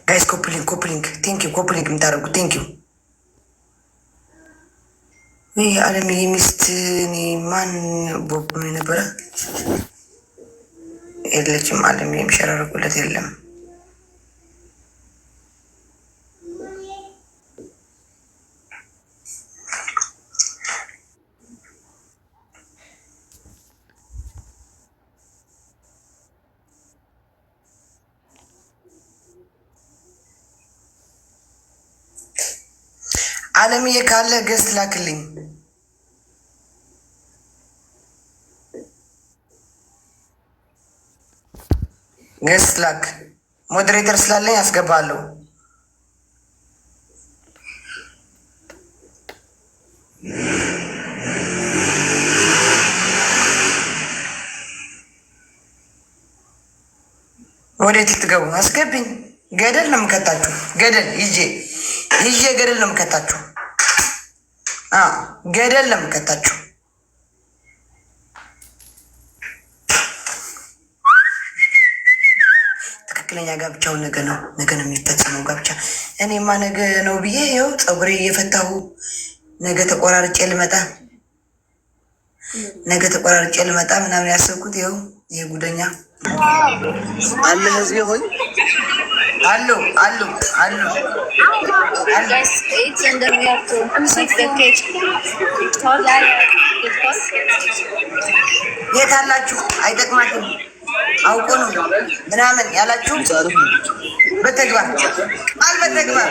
ጋይስ ኮፕሊንግ ቴንኪው ኮፕሊንግ የምታደርጉ ቴንኪው። ይህ አለም የሚስት ማን ቦብ ነበረ የለችም። አለም የሚሸራረቁለት የለም። አለምዬ ካለ ገስት ላክልኝ። ገስት ላክ። ሞዴሬተር ስላለኝ ያስገባለሁ። ወዴት ልትገቡ? አስገብኝ። ገደል ነው የምከታችሁ። ገደል ይዤ ገደል ነው የምከታችሁ። ገደል ነው የምከታችሁ። ትክክለኛ ጋብቻው ነገ ነው የሚፈጸመው ጋብቻ። እኔማ ነገ ነው ብዬ ይኸው ፀጉሬ እየፈታሁ ነገ ተቆራርጬ ልመጣ ምናምን ያሰብኩት ይኸው ይሄ ጉደኛ አለ ህዝብ ሆይ አሉ የት አላችሁ? አይጠቅማትም አውቆ ነው ምናምን ያላችሁ በተግባር ቃል በተግባር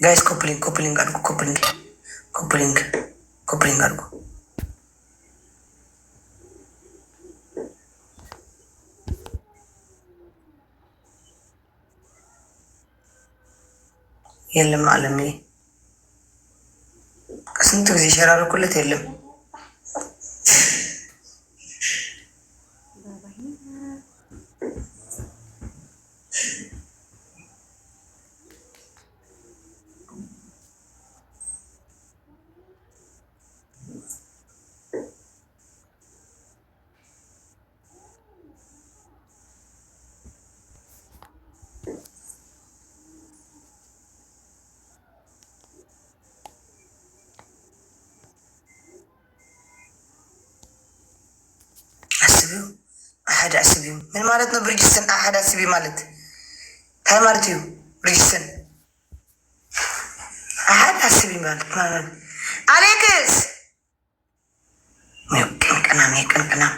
ጋይስ ኮፕሊንግ አድርጉ። ኮፕሊንግ አድርጉ። የለም አለም ከስንት ጊዜ ሸራርኩለት የለም። አሐድ አስቢው ምን ማለት ነው? ብርጅስን አሐድ አስቢ ማለት ታይ ማለት እዩ። ብርጅስን አሐድ አስቢ ማለት አሌክስ ቅንቅናም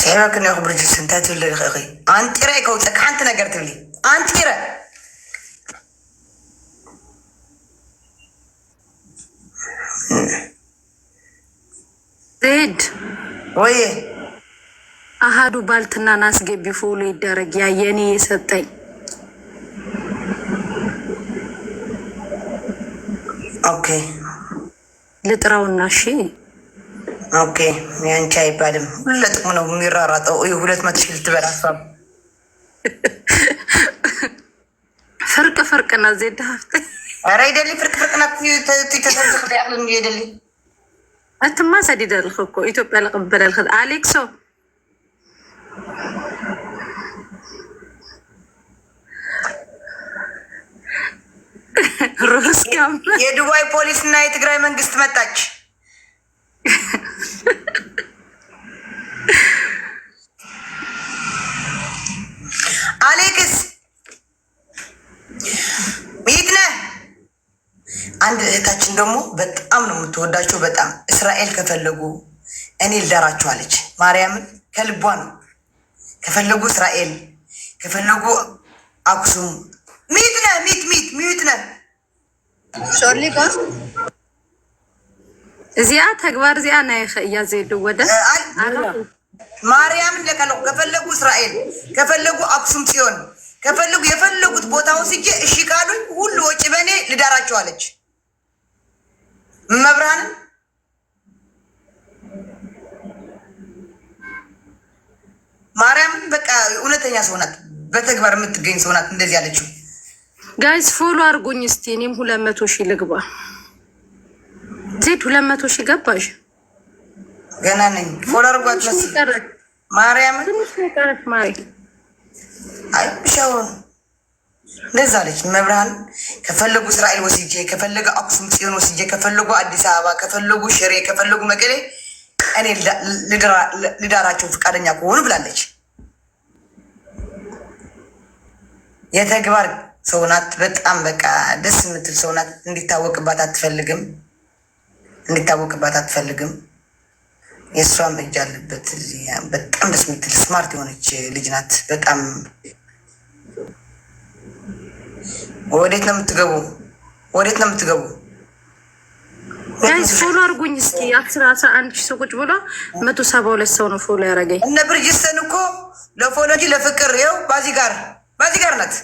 سيبك اني اخبرك السنتات ولا اخي انت رايك وتك حنت نقرت لي انت كيرا زيد وي احدو بالتنا ناس جيبي فولو يدرج يا يني يسطي اوكي لطراونا شي ኦኬ ያንቺ አይባልም። ሁለጥም ነው የሚራራጠው። ሁለት መቶ ሺህ ልትበላ ሀሳብ فرق نزيد هفتي راي دلي فرق تتصدق بعقل يدلي انت ما سديد الخكو ايثيوبيا لقبل الخد اليكسو روس كام የዱባይ ፖሊስ እና የትግራይ መንግስት መጣች። አሌክስ የት ነህ? አንድ እህታችን ደግሞ በጣም ነው የምትወዳቸው። በጣም እስራኤል ከፈለጉ እኔ ልዳራቸው አለች። ማርያምን ከልቧ ነው። ከፈለጉ እስራኤል ከፈለጉ አክሱም ሚት ነህ ሾርሊ ጋር እዚያ ተግባር እዚያ ናይ እያ ዘይዱ ወደ ማርያምን ለቀለው ከፈለጉ እስራኤል ከፈለጉ አክሱም ጽዮን ከፈለጉ የፈለጉት ቦታው ሲጄ እሺ ካሉኝ ሁሉ ወጪ በኔ ልዳራቸው አለች። መብራን ማርያም በቃ እውነተኛ ሰው ናት፣ በተግባር የምትገኝ ሰው ናት። እንደዚህ አለችው። ጋይስ ፎሎ አድርጉኝ እስቲ እኔም 200,000 ልግባ። ዜድ 200,000 ገባሽ? ገና ነኝ። ፎሎ አድርጓት ማርያም ትንሽ ማሪ አይ ብቻውን እንደዛ አለች። መብራን ከፈለጉ እስራኤል ወስጄ ከፈለጉ አክሱም ጽዮን ወስጄ ከፈለጉ አዲስ አበባ ከፈለጉ ሽሬ ከፈለጉ መቀሌ እኔ ልዳራቸው ፈቃደኛ ከሆኑ ብላለች። የተግባር ሰው ናት። በጣም በቃ ደስ የምትል ሰው ናት። እንዲታወቅባት አትፈልግም። የእሷም እጅ አለበት። በጣም ደስ የምትል ስማርት የሆነች ልጅ ናት። በጣም ወዴት ነው የምትገቡ? ጋይስ ፎሎ አድርጉኝ እስኪ 11,000 ሰው ቁጭ ብሎ 172 ሰው ነው ፎሎ ያደረገኝ። እነ ብርጅስተን እኮ ለፎሎ እንጂ ለፍቅር ይኸው ባዚጋር ናት።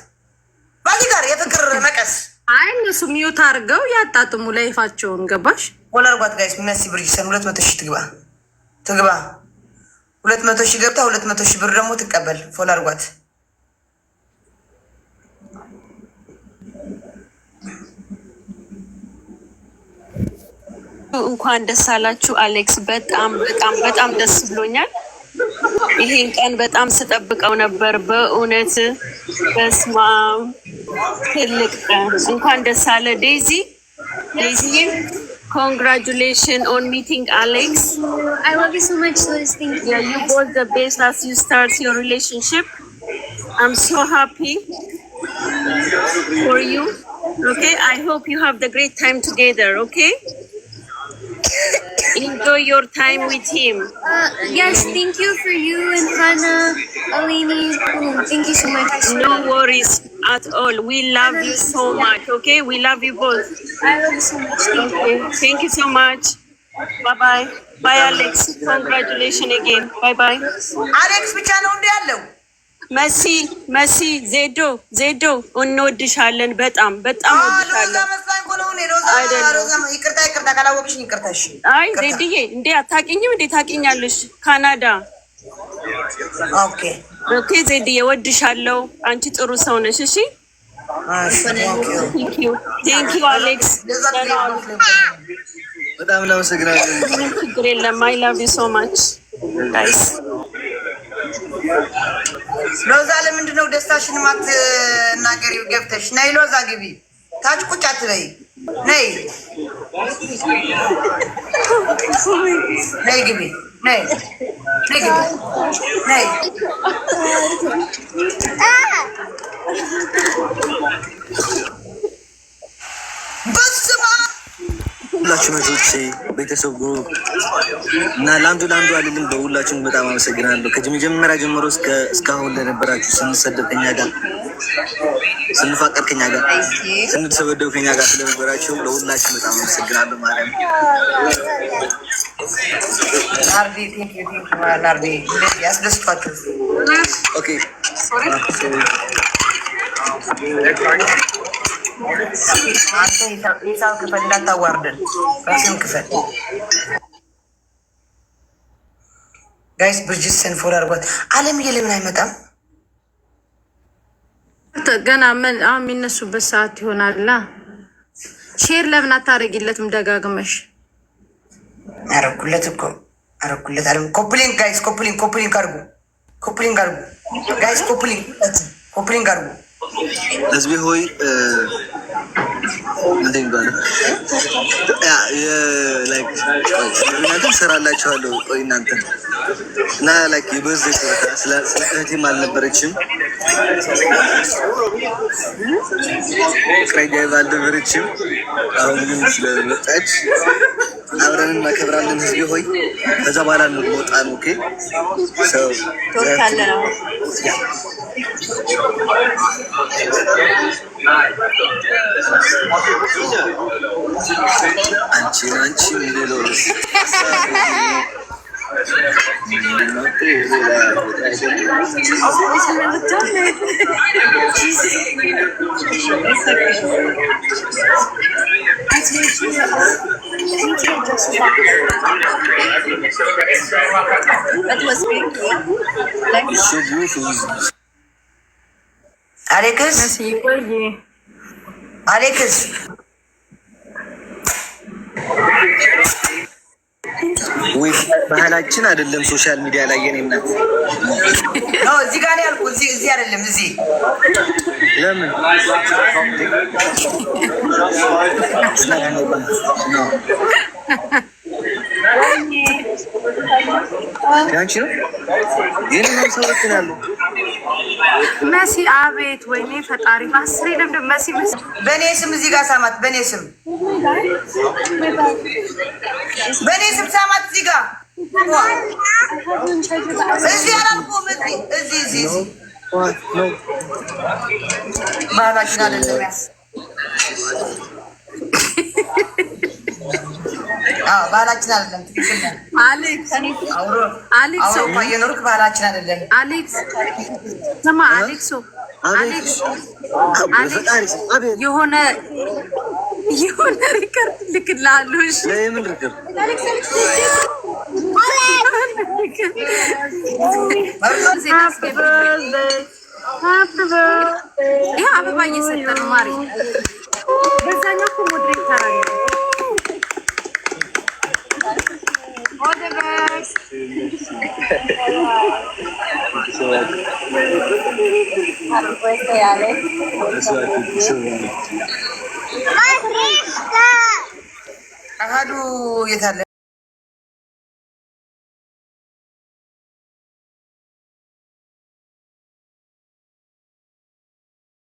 ባዚጋር የፍቅር መቀስ። አይ እነሱ ሚዩት አድርገው ያጣጥሙ ላይፋቸውን። ገባሽ? ፎሎ አድርጓት ጋይስ። መሲ ብርጅስተን 200,000 ትግባ 200,000 ገብታ 200,000 ብር ደግሞ ትቀበል። ፎሎ አድርጓት። እንኳን ደስ አላችሁ አሌክስ። በጣም ደስ ብሎኛል። ይሄን ቀን በጣም ስጠብቀው ነበር በእውነት። በስማ ትልቅ ቀን። እንኳን ደስ አለ ዴዚ። Congratulations on meeting Alex. I love you so much, Liz. Thank you. Yeah, you both the best as you start your relationship. I'm so happy for you. Okay, I hope you have the great time together. Okay, enjoy your time with him. Yes, thank you for you and Hannah, Alini. Thank you so much. No worries at all. We love you so much. Okay, we love you both. I love you so much. Thank you so much. Bye. Bye Alex. Congratulations again. Bye. አሌክስ ብቻ ነው እንደ ያለው መሲ ዜዶ እንወድሻለን። በጣም እንወድሻለን። ይቅርታ ካላወቅሽኝ ይቅርታሽ። አይ ዜድዬ እንዴ አታውቂኝም እንዴ? ታውቂኛለሽ። ካናዳ። ኦኬ ዜድዬ እወድሻለሁ። አንቺ ጥሩ ሰው ነሽ። እሺ ቴንክ ዩ አሌክስ። በጣም እናመሰግናለን። ችግር የለም። አይ ላቭ ዩ ሶ ማች ጋይስ። ሎዛ ለምንድን ነው ደስታሽን ማትናገሪው? ገብተሽ ነይ ሎዛ ግቢ። ታች ቁጭ አትበይ። ነይ ግቢ። ነይ በስመ አብ ሁላችሁም እህቶቼ ቤተሰብ ግሩፕ እና ለአንዱ አልልም። በሁላችሁም በጣም አመሰግናለሁ። ከመጀመሪያ ጀምሮ እስካሁን ለነበራችሁ፣ ስንሰደብ ከኛ ጋር፣ ስንፋቀር ከኛ ጋር፣ ስንተሰበደብ ከኛ ጋር ስለነበራችሁ ለሁላችሁም በጣም አመሰግናለሁ። ማርያም ናርዲ ያስደስቷችሁ። ኦኬ አንተ ሂሳብ ክፈል፣ እንዳታዋርደን። ራስን ክፈል ጋይስ። ብርጅስን ፎሎ አድርጓት። አለምዬ ለምን አይመጣም? ገና ምን አሁን የሚነሱበት ሰዓት ይሆናላ። ሼር ለምን አታረጊለትም ደጋግመሽ? አረኩለት አለም። ኮፕሊንግ ጋይስ፣ ኮፕሊንግ አድርጉ ጋይስ፣ ኮፕሊንግ አድርጉ። ህዝቤ ሆይ እናንተ ሰራላችኋለሁ። ቆይ እናንተ እና የበዝ ስለ እህቴም አልነበረችም፣ ፍቅረኛ አልነበረችም። አሁን ግን ስለመጣች አብረን እናከብራለን። ህዝቤ ሆይ ከዛ በኋላ እንወጣ ነው። ኦኬ አንቺ አሌክስ አሌክስ ወይ ባህላችን አይደለም ሶሻል ሚዲያ ላይ የኔ እናት ነው። እዚህ ጋር ነው ያልኩት። እዚህ አይደለም። እዚህ ለምን ያንቺ ነው የኔ ነው ሰዎች ናቸው። መሲ አቤት ወይኔ ፈጣሪ ማስሬ ለምንድን መሲ በእኔ ስም እዚህ ጋር ሳማት። በእኔ ስም ሳማት። እዚህ ጋር እዚህ አላልኩም። እዚህ ባህላችን አይደለም። ባህላችን አይደለም። ትክክል ነህ አሌክስ። አውሮፓ እየኖርክ ባህላችን አይደለም። አሌክስ ስማ፣ አሌክስ የሆነ ሪከርድ ልክልሃለሁ። እሺ ለምን ሪከርድ ይሄ አበባ እየሰጠ ነው ማሪ። በዛኛው እኮ ሞዴሬት ታደርጊ አሃዱ የታለ